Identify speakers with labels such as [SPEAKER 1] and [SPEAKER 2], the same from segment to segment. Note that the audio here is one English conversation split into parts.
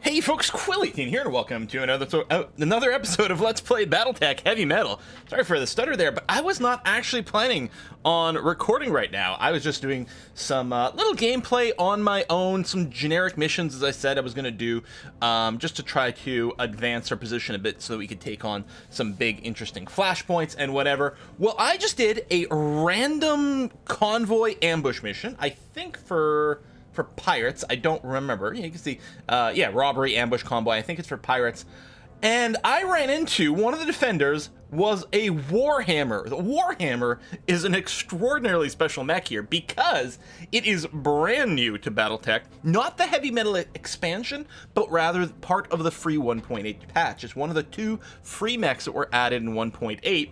[SPEAKER 1] Hey folks, Quilly18 here, and welcome to another episode of Let's Play BattleTech Heavy Metal. Sorry for the stutter there, but I was not actually planning on recording right now. I was just doing some little gameplay on my own, some generic missions, as I said I was going to do, just to try to advance our position a bit so that we could take on some big, interesting flashpoints and whatever. Well, I just did a random convoy ambush mission, I think for pirates. I don't remember. You can see, yeah, robbery, ambush, convoy. I think it's for pirates. And I ran into one of the defenders was a Warhammer. The Warhammer is an extraordinarily special mech here because it is brand new to BattleTech. Not the heavy metal expansion, but rather part of the free 1.8 patch. It's one of the two free mechs that were added in 1.8.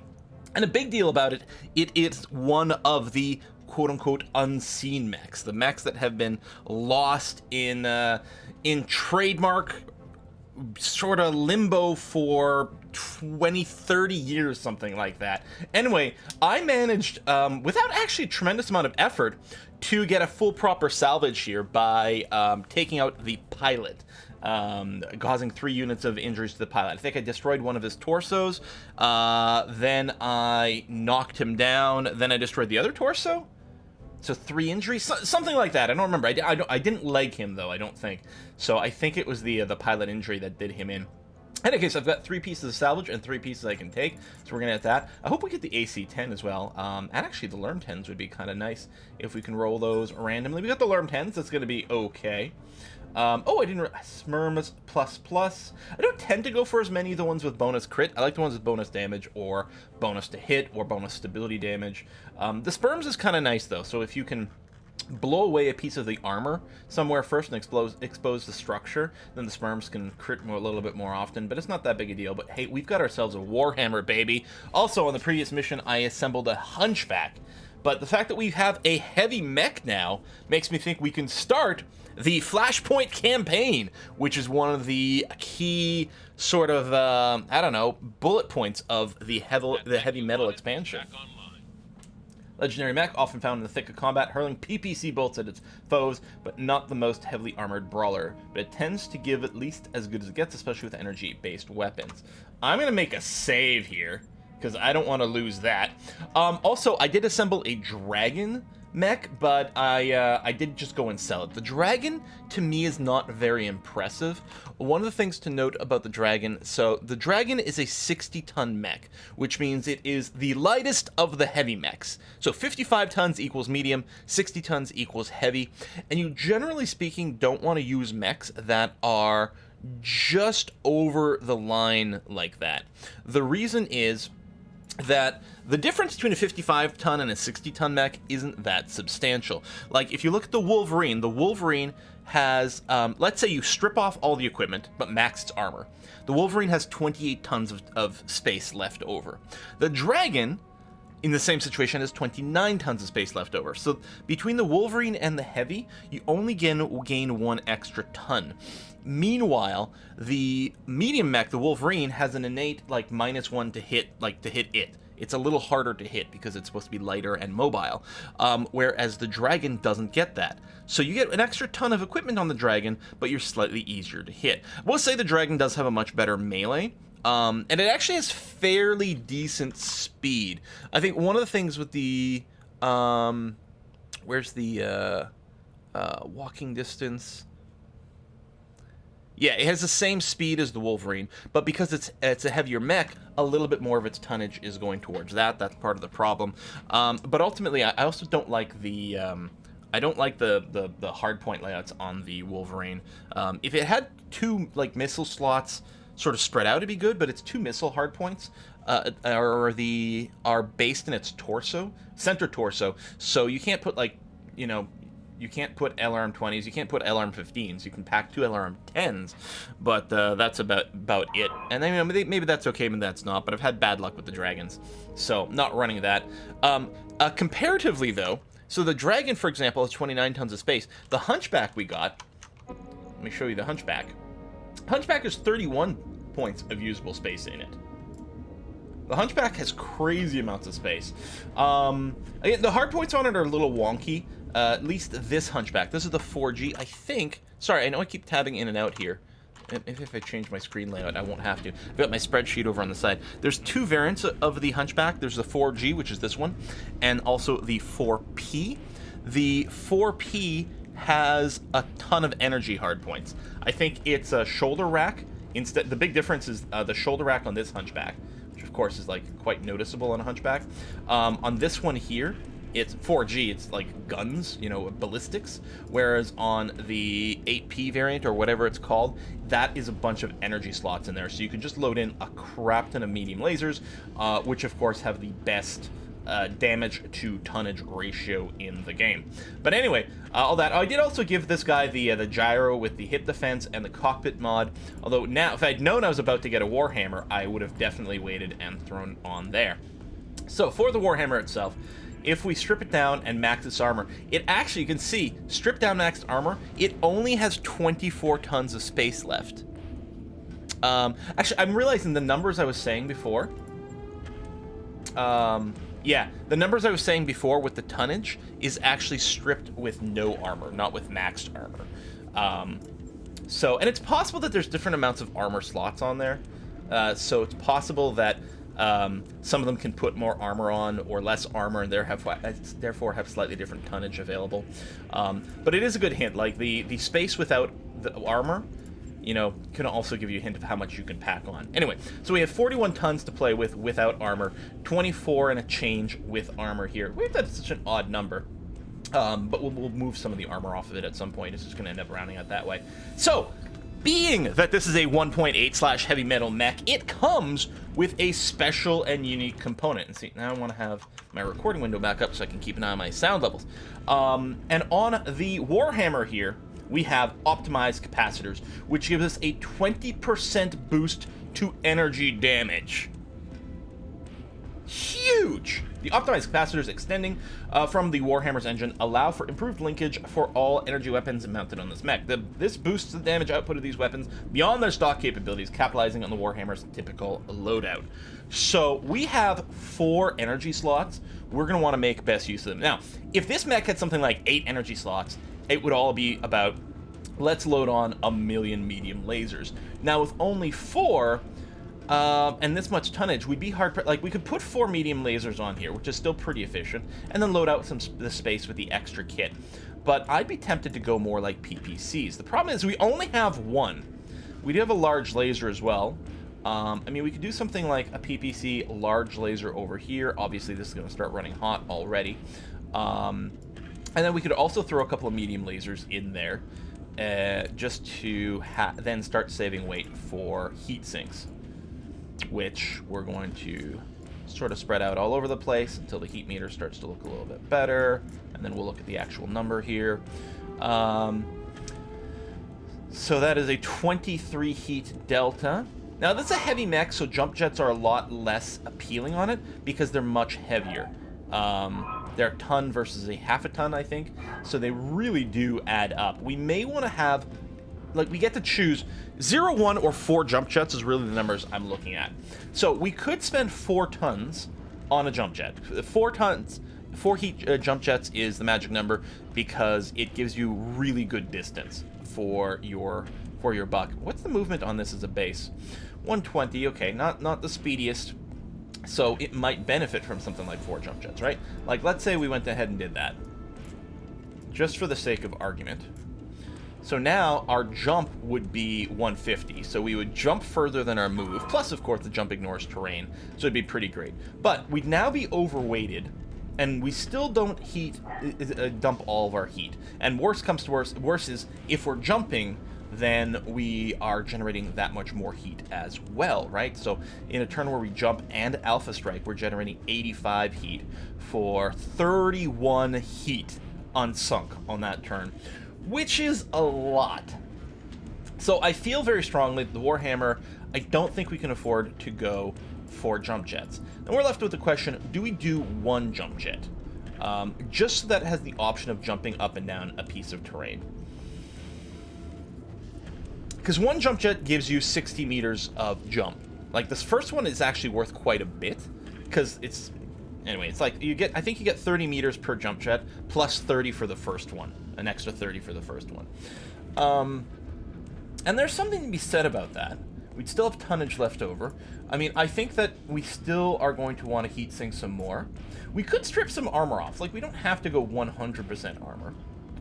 [SPEAKER 1] And a big deal about it, it is one of the quote-unquote unseen mechs, the mechs that have been lost in trademark sort of limbo for 20-30 years, something like that. Anyway, I managed without actually a tremendous amount of effort to get a full proper salvage here by taking out the pilot, causing 3 units of injuries to the pilot. I think I destroyed one of his torsos, then I knocked him down, then I destroyed the other torso. So 3 injuries, something like that. I don't remember. I didn't leg him though. I don't think. So I think it was the pilot injury that did him in. In any case, I've got 3 pieces of salvage and 3 pieces I can take. So we're gonna get that. I hope we get the AC-10 as well. And actually, the Lerm 10s would be kind of nice if we can roll those randomly. We got the Lerm 10s. That's gonna be okay. Oh, I didn't. Smurms plus. I don't tend to go for as many of the ones with bonus crit. I like the ones with bonus damage or bonus to hit or bonus stability damage. The Sperms is kind of nice though. So if you can blow away a piece of the armor somewhere first and expose the structure, then the Sperms can crit a little bit more often. But it's not that big a deal. But hey, we've got ourselves a Warhammer, baby. Also, on the previous mission, I assembled a Hunchback. But the fact that we have a heavy mech now makes me think we can start the Flashpoint campaign, which is one of the key sort of, I don't know, bullet points of the heavy metal expansion. Legendary mech, often found in the thick of combat, hurling PPC bolts at its foes, but not the most heavily armored brawler. But it tends to give at least as good as it gets, especially with energy-based weapons. I'm going to make a save here, because I don't want to lose that. Also, I did assemble a dragon mech, but I did just go and sell it. The dragon, to me, is not very impressive. One of the things to note about the dragon, so the dragon is a 60-ton mech, which means it is the lightest of the heavy mechs. So 55 tons equals medium, 60 tons equals heavy, and you, generally speaking, don't want to use mechs that are just over the line like that. The reason is that the difference between a 55-ton and a 60-ton mech isn't that substantial. Like, if you look at the Wolverine has, let's say you strip off all the equipment, but max its armor. The Wolverine has 28 tons of space left over. The Dragon, in the same situation, has 29 tons of space left over. So between the Wolverine and the Heavy, you only gain 1 extra ton. Meanwhile, the medium mech, the Wolverine, has an innate like -1 to hit it. It's a little harder to hit because it's supposed to be lighter and mobile, whereas the Dragon doesn't get that. So you get an extra ton of equipment on the Dragon, but you're slightly easier to hit. I will say the Dragon does have a much better melee, and it actually has fairly decent speed. I think one of the things with the where's the walking distance? Yeah, it has the same speed as the Wolverine, but because it's a heavier mech, a little bit more of its tonnage is going towards that. That's part of the problem. But ultimately, I also don't like the hardpoint layouts on the Wolverine. If it had 2 like missile slots sort of spread out, it'd be good. But it's 2 missile hardpoints are based in its torso, center torso. So you can't put you can't put LRM 20s, you can't put LRM 15s, you can pack 2 LRM 10s, but that's about it. And then, maybe that's okay, maybe that's not, but I've had bad luck with the Dragons, so not running that. Comparatively though, so the Dragon, for example, has 29 tons of space. The Hunchback we got, let me show you the Hunchback. Hunchback has 31 points of usable space in it. The Hunchback has crazy amounts of space. Again, the hardpoints on it are a little wonky. At least this Hunchback. This is the 4G, I think. Sorry, I know I keep tabbing in and out here. maybe if I change my screen layout, I won't have to. I've got my spreadsheet over on the side. There's two variants of the Hunchback. There's the 4G, which is this one, and also the 4P. The 4P has a ton of energy hardpoints. I think it's a shoulder rack. Instead, the big difference is the shoulder rack on this Hunchback, which of course is like quite noticeable on a Hunchback. On this one here, it's 4G, it's like guns, you know, ballistics, whereas on the 8P variant, or whatever it's called, that is a bunch of energy slots in there, so you can just load in a crap ton of medium lasers, which of course have the best damage to tonnage ratio in the game. But anyway, all that. I did also give this guy the gyro with the hit defense and the cockpit mod, although now, if I'd known I was about to get a Warhammer, I would have definitely waited and thrown on there. So for the Warhammer itself, if we strip it down and max its armor, it actually, you can see, stripped down maxed armor, it only has 24 tons of space left. Actually, I'm realizing the numbers I was saying before. Yeah, the numbers I was saying before with the tonnage is actually stripped with no armor, not with maxed armor. So, and it's possible that there's different amounts of armor slots on there. So it's possible that some of them can put more armor on or less armor, and therefore have slightly different tonnage available. But it is a good hint. Like the space without the armor, you know, can also give you a hint of how much you can pack on. Anyway, so we have 41 tons to play with without armor, 24 and a change with armor here. Weird that it's such an odd number. But we'll move some of the armor off of it at some point. It's just going to end up rounding out that way. So, being that this is a 1.8/heavy metal mech, it comes with a special and unique component. And see, now I want to have my recording window back up so I can keep an eye on my sound levels. And on the Warhammer here, we have optimized capacitors, which gives us a 20% boost to energy damage. Huge! The optimized capacitors extending from the Warhammer's engine allow for improved linkage for all energy weapons mounted on this mech. This boosts the damage output of these weapons beyond their stock capabilities, capitalizing on the Warhammer's typical loadout. So we have 4 energy slots. We're going to want to make best use of them. Now, if this mech had something like 8 energy slots, it would all be about, let's load on 1 million medium lasers. Now, with only 4... and this much tonnage, we'd be hard... Like, we could put 4 medium lasers on here, which is still pretty efficient, and then load out the space with the extra kit. But I'd be tempted to go more like PPCs. The problem is we only have 1. We do have a large laser as well. I mean, we could do something like a PPC large laser over here. Obviously, this is going to start running hot already. And then we could also throw a couple of medium lasers in there, just to then start saving weight for heat sinks, which we're going to sort of spread out all over the place until the heat meter starts to look a little bit better, and then we'll look at the actual number here. So that is a 23 heat delta. Now, this is a heavy mech, so jump jets are a lot less appealing on it because they're much heavier. They're a ton versus a half a ton, I think, so they really do add up. We may want to have... Like, we get to choose 0, 1, or 4 jump jets is really the numbers I'm looking at. So we could spend 4 tons on a jump jet. 4 tons, 4 heat jump jets is the magic number because it gives you really good distance for your buck. What's the movement on this as a base? 120. Okay, not the speediest. So it might benefit from something like 4 jump jets, right? Like, let's say we went ahead and did that, just for the sake of argument. So now our jump would be 150, so we would jump further than our move, plus of course the jump ignores terrain, so it'd be pretty great. But we'd now be overweighted, and we still don't dump all of our heat. And worse comes to worse is if we're jumping, then we are generating that much more heat as well, right? So in a turn where we jump and alpha strike, we're generating 85 heat for 31 heat unsunk on that turn, which is a lot. So I feel very strongly that the Warhammer, I don't think we can afford to go for jump jets. And we're left with the question, do we do 1 jump jet? Just so that it has the option of jumping up and down a piece of terrain. Because 1 jump jet gives you 60 meters of jump. Like, this first one is actually worth quite a bit, because it's... Anyway, it's like, I think you get 30 meters per jump jet, plus 30 for the first one. An extra 30 for the first one. And there's something to be said about that. We'd still have tonnage left over. I mean, I think that we still are going to want to heat sink some more. We could strip some armor off. Like, we don't have to go 100% armor,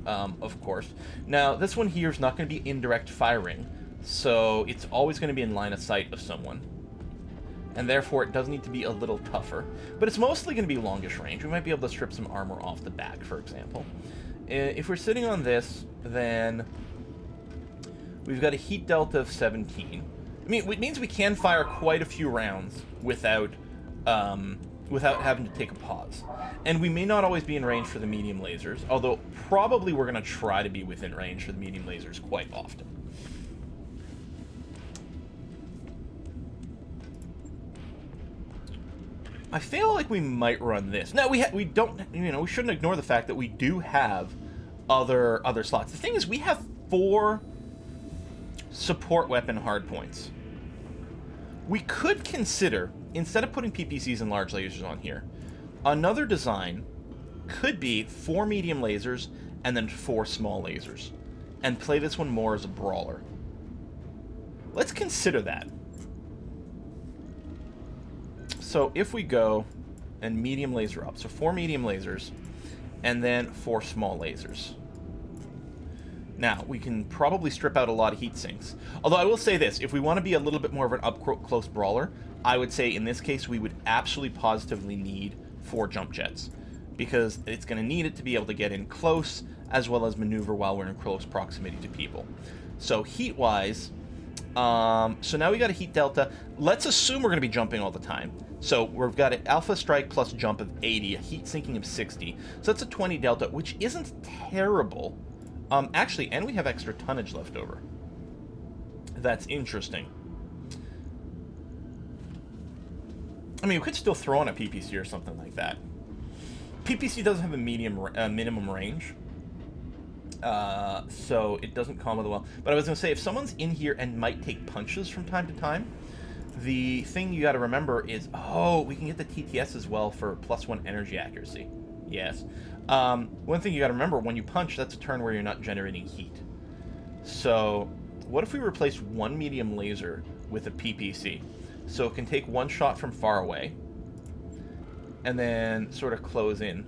[SPEAKER 1] of course. Now, this one here is not going to be indirect firing, so it's always going to be in line of sight of someone. And therefore, it does need to be a little tougher. But it's mostly going to be longish range. We might be able to strip some armor off the back, for example. If we're sitting on this, then we've got a heat delta of 17. I mean, it means we can fire quite a few rounds without having to take a pause. And we may not always be in range for the medium lasers, although probably we're going to try to be within range for the medium lasers quite often. I feel like we might run this. Now, we don't, you know, we shouldn't ignore the fact that we do have other slots. The thing is, we have 4 support weapon hardpoints. We could consider, instead of putting PPCs and large lasers on here, another design could be 4 medium lasers and then 4 small lasers, and play this one more as a brawler. Let's consider that. So if we go and medium laser up, so 4 medium lasers and then 4 small lasers. Now, we can probably strip out a lot of heat sinks. Although I will say this, if we want to be a little bit more of an up-close brawler, I would say in this case we would absolutely positively need 4 jump jets, because it's going to need it to be able to get in close as well as maneuver while we're in close proximity to people. So heat-wise, so now we got a heat delta. Let's assume we're going to be jumping all the time. So we've got an alpha strike plus jump of 80, a heat sinking of 60. So that's a 20 delta, which isn't terrible. Actually, and we have extra tonnage left over. That's interesting. I mean, we could still throw on a PPC or something like that. PPC doesn't have a minimum range, so it doesn't combo well. But I was going to say, if someone's in here and might take punches from time to time, the thing you got to remember is, oh, we can get the TTS as well for +1 energy accuracy. Yes. One thing you got to remember, when you punch, that's a turn where you're not generating heat. So what if we replace 1 medium laser with a PPC? So it can take 1 shot from far away and then sort of close in.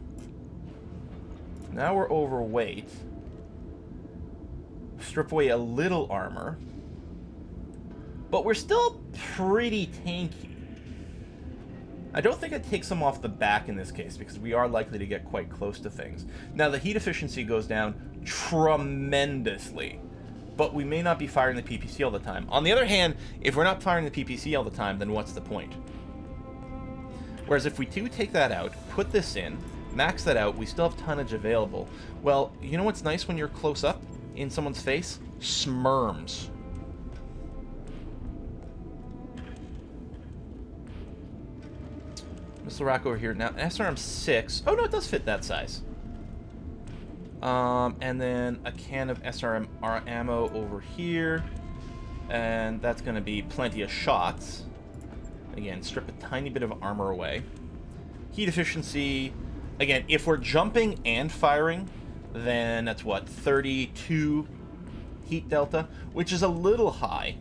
[SPEAKER 1] Now we're overweight. Strip away a little armor, but we're still pretty tanky. I don't think it takes them off the back in this case, because we are likely to get quite close to things. Now, the heat efficiency goes down tremendously, but we may not be firing the PPC all the time. On the other hand, if we're not firing the PPC all the time, then what's the point? Whereas if we do take that out, put this in, max that out, we still have tonnage available. Well, you know what's nice when you're close up in someone's face? Smurms. Missile rack over here. Now, SRM 6. Oh, no, it does fit that size. And then a can of SRM ammo over here. And that's going to be plenty of shots. Again, strip a tiny bit of armor away. Heat efficiency. Again, if we're jumping and firing, then that's what? 32 heat delta, which is a little high.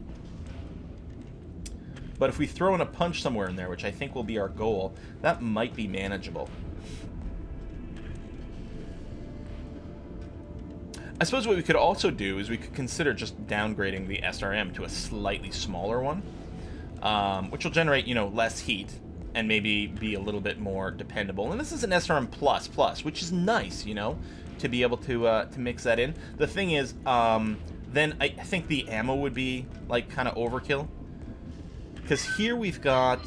[SPEAKER 1] But if we throw in a punch somewhere in there, which I think will be our goal, that might be manageable. I suppose what we could also do is we could consider just downgrading the SRM to a slightly smaller one, which will generate, you know, less heat and maybe be a little bit more dependable. And this is an SRM++, which is nice, you know, to be able to mix that in. The thing is, then I think the ammo would be, like, kind of overkill. Because here we've got,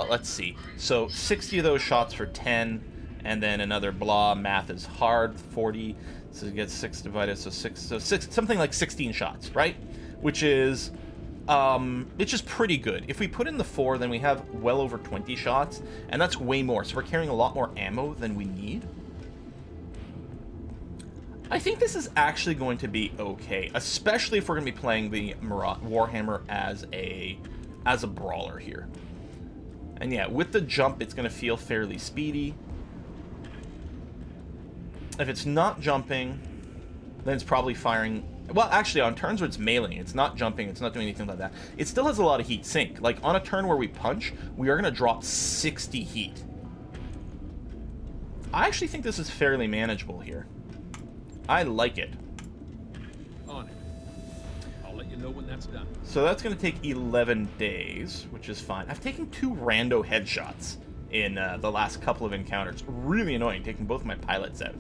[SPEAKER 1] let's see, so 60 of those shots for 10, and then another blah, math is hard, 40, so you get 6 divided, so 6, something like 16 shots, right? Which is, it's just pretty good. If we put in the 4, then we have well over 20 shots, and that's way more, so we're carrying a lot more ammo than we need. I think this is actually going to be okay, especially if we're going to be playing the Warhammer as a brawler here. And yeah, with the jump, it's going to feel fairly speedy. If it's not jumping, then it's probably firing Well, actually, on turns where it's mailing, it's not jumping, it's not doing anything like that. It still has a lot of heat sink. Like, on a turn where we punch, we are going to drop 60 heat. I actually think this is fairly manageable here. I like it.
[SPEAKER 2] On it. I'll let you know when that's done.
[SPEAKER 1] So that's going to take 11 days, which is fine. I've taken 2 rando headshots in the last couple of encounters. Really annoying, taking both my pilots out.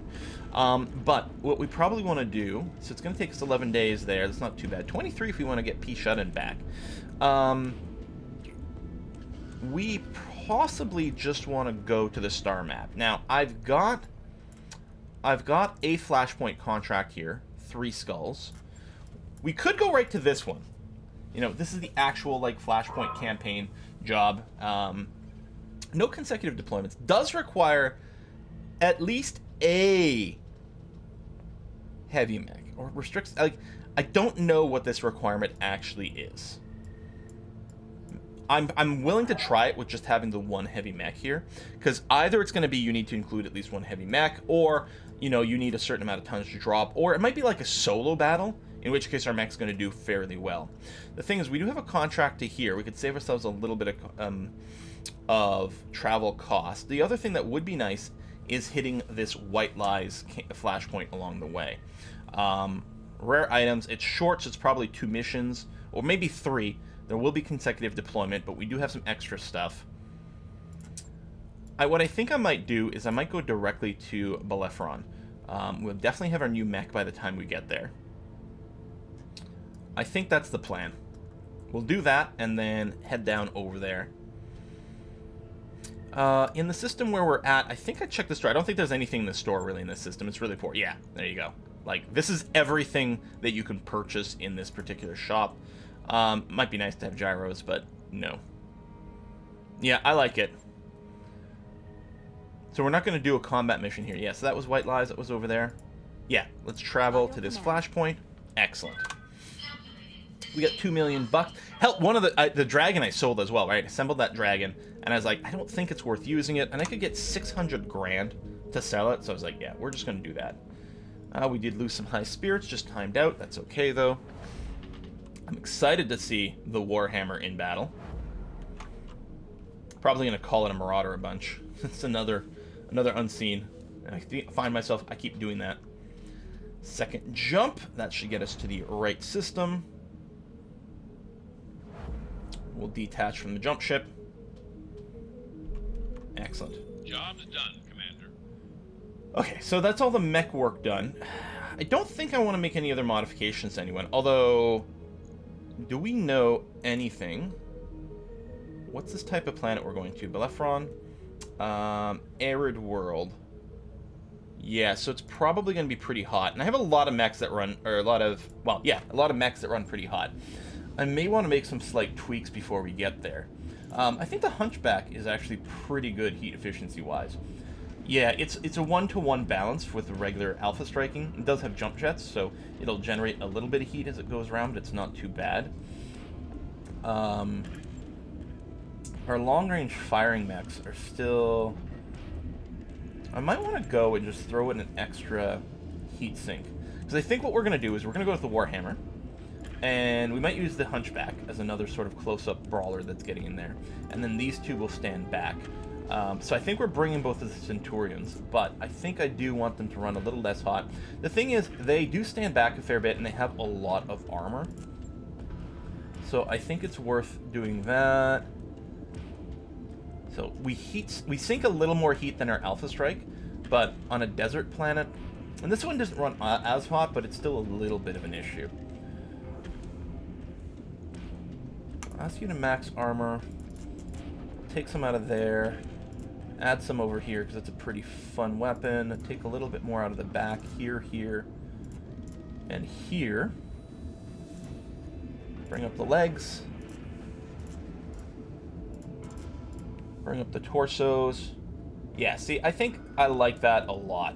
[SPEAKER 1] But what we probably want to do, so it's going to take us 11 days there. That's not too bad. 23 if we want to get P. Shut-in back. We possibly just want to go to the star map. Now, I've got a flashpoint contract here. 3 skulls. We could go right to this one. You know, this is the actual, like, flashpoint campaign job. No consecutive deployments. Does require at least a heavy mech, or restricts, like, I don't know what this requirement actually is. I'm willing to try it with just having the 1 heavy mech here, because either it's going to be you need to include at least 1 heavy mech, or, you know, you need a certain amount of tonnage to drop, or it might be like a solo battle, in which case our mech's going to do fairly well. The thing is, we do have a contract to here. We could save ourselves a little bit of travel cost. The other thing that would be nice is hitting this White Lies flashpoint along the way. Rare items, it's short, so it's probably 2 missions, or maybe 3. There will be consecutive deployment, but we do have some extra stuff. What I think I might do is I might go directly to Bellerophon. We'll definitely have our new mech by the time we get there. I think that's the plan. We'll do that and then head down over there. In the system where we're at, I think I checked the store. I don't think there's anything in the store really in this system. It's really poor. Yeah, there you go. Like, this is everything that you can purchase in this particular shop. Might be nice to have gyros, but no. Yeah, I like it. So we're not going to do a combat mission here. Yeah, so that was White Lies. That was over there. Yeah, let's travel to this flashpoint. Excellent. We got 2 million bucks. Hell, one of the dragon I sold as well, right? I assembled that dragon, and I was like, I don't think it's worth using it, and I could get 600 grand to sell it, so I was like, yeah, we're just going to do that. We did lose some high spirits, just timed out. That's okay, though. I'm excited to see the Warhammer in battle. Probably going to call it a Marauder a bunch. It's another unseen. And I find myself, I keep doing that. Second jump. That should get us to the right system. We'll detach from the jump ship. Excellent.
[SPEAKER 2] Job's done, Commander.
[SPEAKER 1] Okay, so that's all the mech work done. I don't think I want to make any other modifications to anyone, although, do we know anything? What's this type of planet we're going to? Bellerophon? Arid world. Yeah, so it's probably going to be pretty hot. And I have a lot of mechs that run, or a lot of mechs that run pretty hot. I may want to make some slight tweaks before we get there. I think the Hunchback is actually pretty good heat efficiency-wise. Yeah, it's a 1-to-1 balance with the regular alpha striking. It does have jump jets, so it'll generate a little bit of heat as it goes around, but it's not too bad. Our long-range firing mechs are still... I might want to go and just throw in an extra heat sink. Because I think what we're going to do is we're going to go with the Warhammer. And we might use the Hunchback as another sort of close-up brawler that's getting in there. And then these two will stand back. So I think we're bringing both of the Centurions, but I think I do want them to run a little less hot. The thing is, they do stand back a fair bit, and they have a lot of armor. So I think it's worth doing that. So we sink a little more heat than our Alpha Strike, but on a desert planet, and this one doesn't run as hot, but it's still a little bit of an issue. I'll ask you to max armor. Take some out of there. Add some over here because it's a pretty fun weapon. Take a little bit more out of the back here, and here. Bring up the legs. Bring up the torsos. Yeah, see, I think I like that a lot.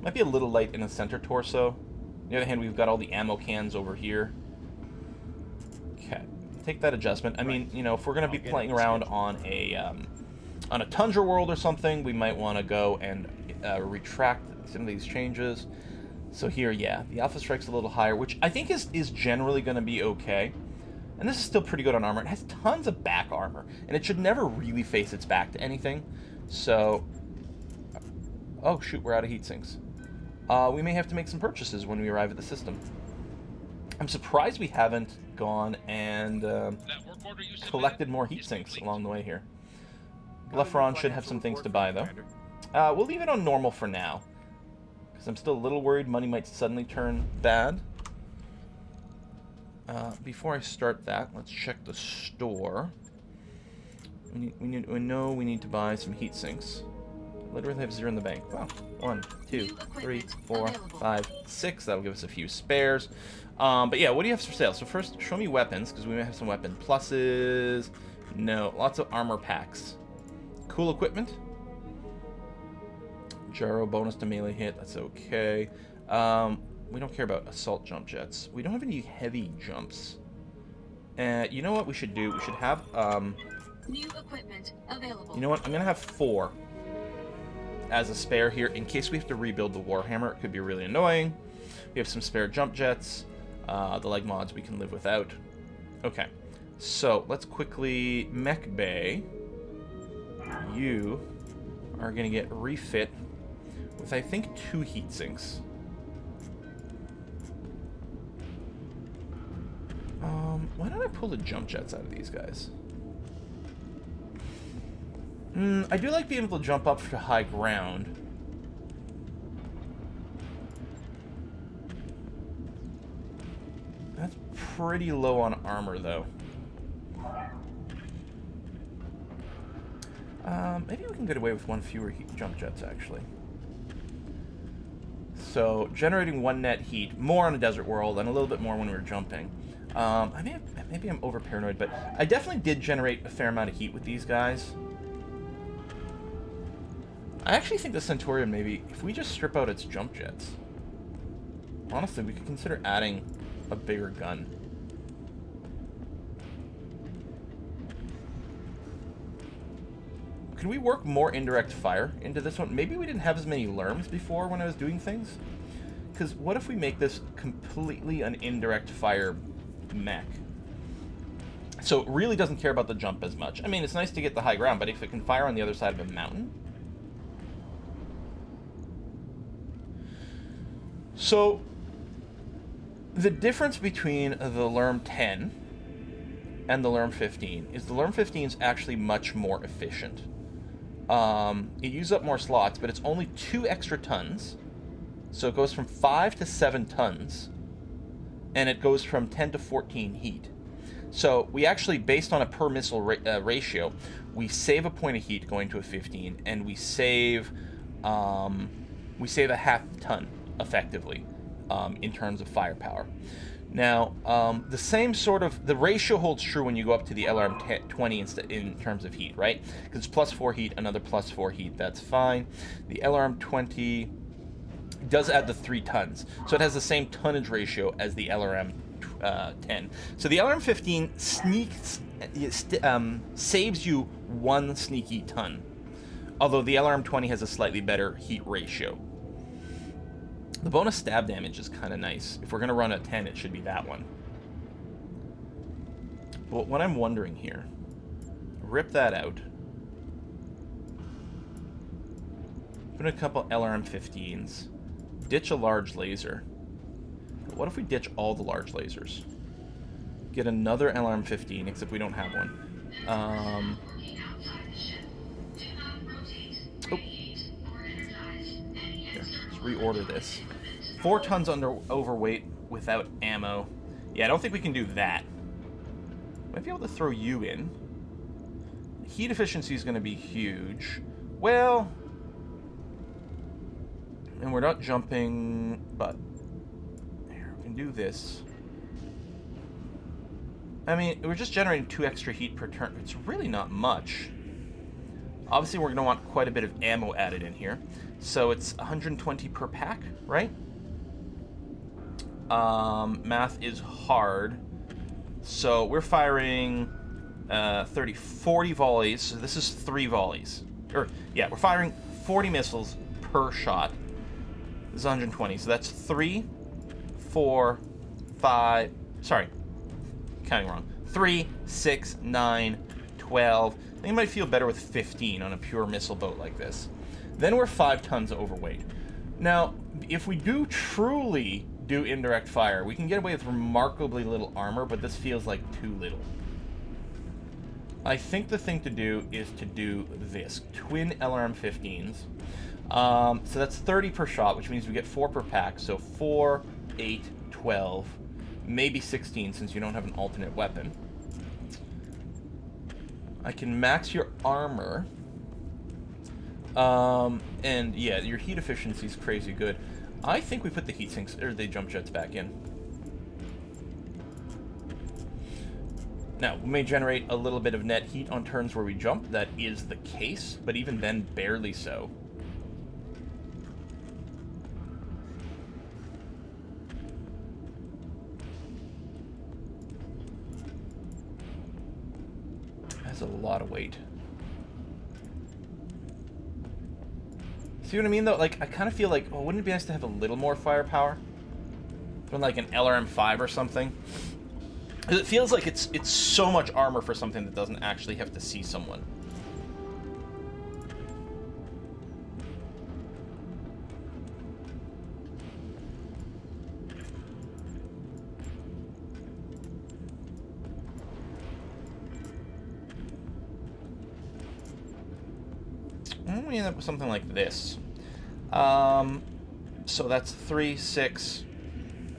[SPEAKER 1] Might be a little light in the center torso. On the other hand, we've got all the ammo cans over here. Okay, take that adjustment. I mean, you know, if we're going to be playing around on a tundra world or something, we might want to go and retract some of these changes. So here, yeah, the Alpha Strike's a little higher, which I think is generally going to be okay. And this is still pretty good on armor. It has tons of back armor, and it should never really face its back to anything. So, oh shoot, we're out of heat sinks. We may have to make some purchases when we arrive at the system. I'm surprised we haven't gone and collected more heat sinks along the way here. Blefferon should have some things to buy, though. We'll leave it on normal for now, because I'm still a little worried money might suddenly turn bad. Before I start that, let's check the store. We know we need to buy some heat sinks. Literally have 0 in the bank. Wow. 1, 2, 3, 4, 5, 6. That'll give us a few spares. But yeah, what do you have for sale? So first, show me weapons, because we may have some weapon pluses. No, lots of armor packs. Cool equipment. Gyro bonus to melee hit. That's okay. We don't care about assault jump jets. We don't have any heavy jumps. You know what we should do? We should have
[SPEAKER 3] new equipment available.
[SPEAKER 1] You know what? I'm gonna have 4 as a spare here in case we have to rebuild the Warhammer. It could be really annoying. We have some spare jump jets. The leg mods we can live without. Okay, so let's quickly mech bay. You are gonna get refit with I think 2 heat sinks. Why don't I pull the jump jets out of these guys? I do like being able to jump up to high ground. That's pretty low on armor, though. Maybe we can get away with 1 fewer jump jets, actually. So, generating 1 net heat, more on a desert world, and a little bit more when we were jumping. Maybe I'm over-paranoid, but I definitely did generate a fair amount of heat with these guys. I actually think the Centurion, maybe, if we just strip out its jump jets, honestly, we could consider adding a bigger gun. Could we work more indirect fire into this one? Maybe we didn't have as many lerms before when I was doing things. Because what if we make this completely an indirect fire mech? So it really doesn't care about the jump as much. I mean, it's nice to get the high ground, but if it can fire on the other side of a mountain... So, the difference between the Lerm 10 and the Lerm 15 is the Lerm 15 is actually much more efficient. It uses up more slots, but it's only 2 extra tons. So it goes from 5 to 7 tons, and it goes from 10 to 14 heat. So we actually, based on a per missile ratio, we save a point of heat going to a 15, and we save a half ton effectively in terms of firepower. Now, the same sort of, the ratio holds true when you go up to the LRM 20 in terms of heat, right? Because it's plus 4 heat, another plus 4 heat, that's fine. The LRM 20 does add the 3 tons, so it has the same tonnage ratio as the LRM 10. So the LRM 15 saves you 1 sneaky ton, although the LRM 20 has a slightly better heat ratio. The bonus stab damage is kind of nice. If we're going to run a 10, it should be that one. But what I'm wondering here, rip that out. Put a couple LRM 15s. Ditch a large laser. What if we ditch all the large lasers? Get another LRM 15, except we don't have one. Oh. Here, let's reorder this. 4 tons overweight without ammo. Yeah, I don't think we can do that. Might be able to throw you in. Heat efficiency is going to be huge. Well, and we're not jumping, but here, we can do this. I mean, we're just generating 2 extra heat per turn. It's really not much. Obviously, we're going to want quite a bit of ammo added in here. So it's 120 per pack, right? Math is hard. So we're firing 40 volleys. So this is 3 volleys. Or, yeah, we're firing 40 missiles per shot. This is 120, so that's 3, 4, 5... Sorry, counting wrong. 3, 6, 9, 12. I think you might feel better with 15 on a pure missile boat like this. Then we're 5 tons overweight. Now, if we do truly do indirect fire, we can get away with remarkably little armor, but this feels like too little. I think the thing to do is to do this. Twin LRM-15s. So that's 30 per shot, which means we get 4 per pack. So 4, 8, 12, maybe 16 since you don't have an alternate weapon. I can max your armor. And yeah, your heat efficiency is crazy good. I think we put the heat sinks, or the jump jets back in. Now, we may generate a little bit of net heat on turns where we jump. That is the case, but even then, barely so. That's a lot of weight. See what I mean, though? Like, I kind of feel like, oh, wouldn't it be nice to have a little more firepower? From like an LRM-5 or something? It feels like it's so much armor for something that doesn't actually have to see someone. Why don't we end up with something like this? So that's 3, 6,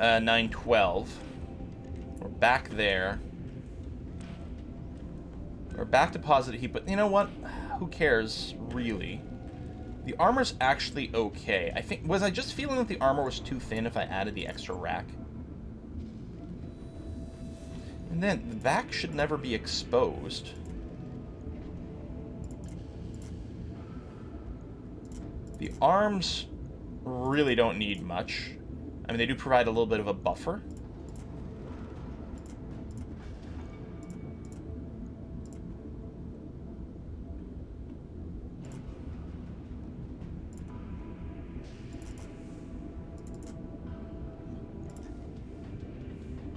[SPEAKER 1] 9, 12. We're back there. We're back to positive heat, but you know what? Who cares, really? The armor's actually okay. I think, was I just feeling that the armor was too thin if I added the extra rack? And then, the back should never be exposed. The arms really don't need much. I mean, they do provide a little bit of a buffer.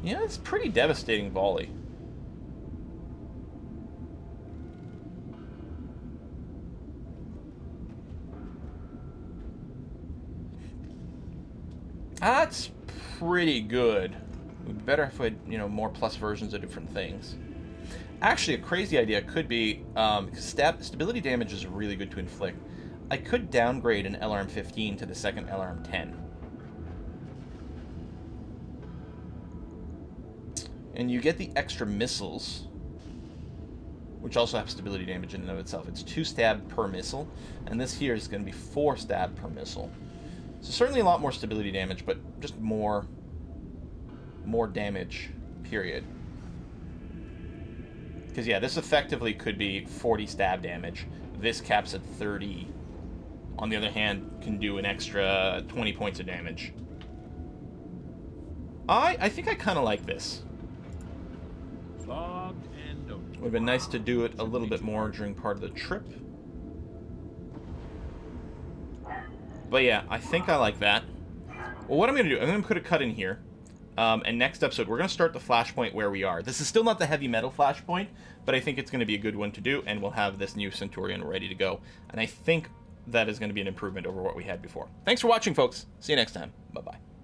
[SPEAKER 1] Yeah, it's pretty devastating volley. That's pretty good. It would be better if we had, you know, more plus versions of different things. Actually, a crazy idea could be, stability damage is really good to inflict. I could downgrade an LRM-15 to the second LRM-10. And you get the extra missiles, which also have stability damage in and of itself. It's 2 stab per missile, and this here is going to be 4 stab per missile. So certainly a lot more stability damage, but just more damage, period. Because yeah, this effectively could be 40 stab damage. This caps at 30. On the other hand, can do an extra 20 points of damage. I think I kind of like this.
[SPEAKER 2] Logged and noted.
[SPEAKER 1] Would have been nice to do it a little bit more during part of the trip. But yeah, I think I like that. Well, what I'm going to do, I'm going to put a cut in here. And next episode, we're going to start the flashpoint where we are. This is still not the heavy metal flashpoint, but I think it's going to be a good one to do, and we'll have this new Centurion ready to go. And I think that is going to be an improvement over what we had before. Thanks for watching, folks. See you next time. Bye-bye.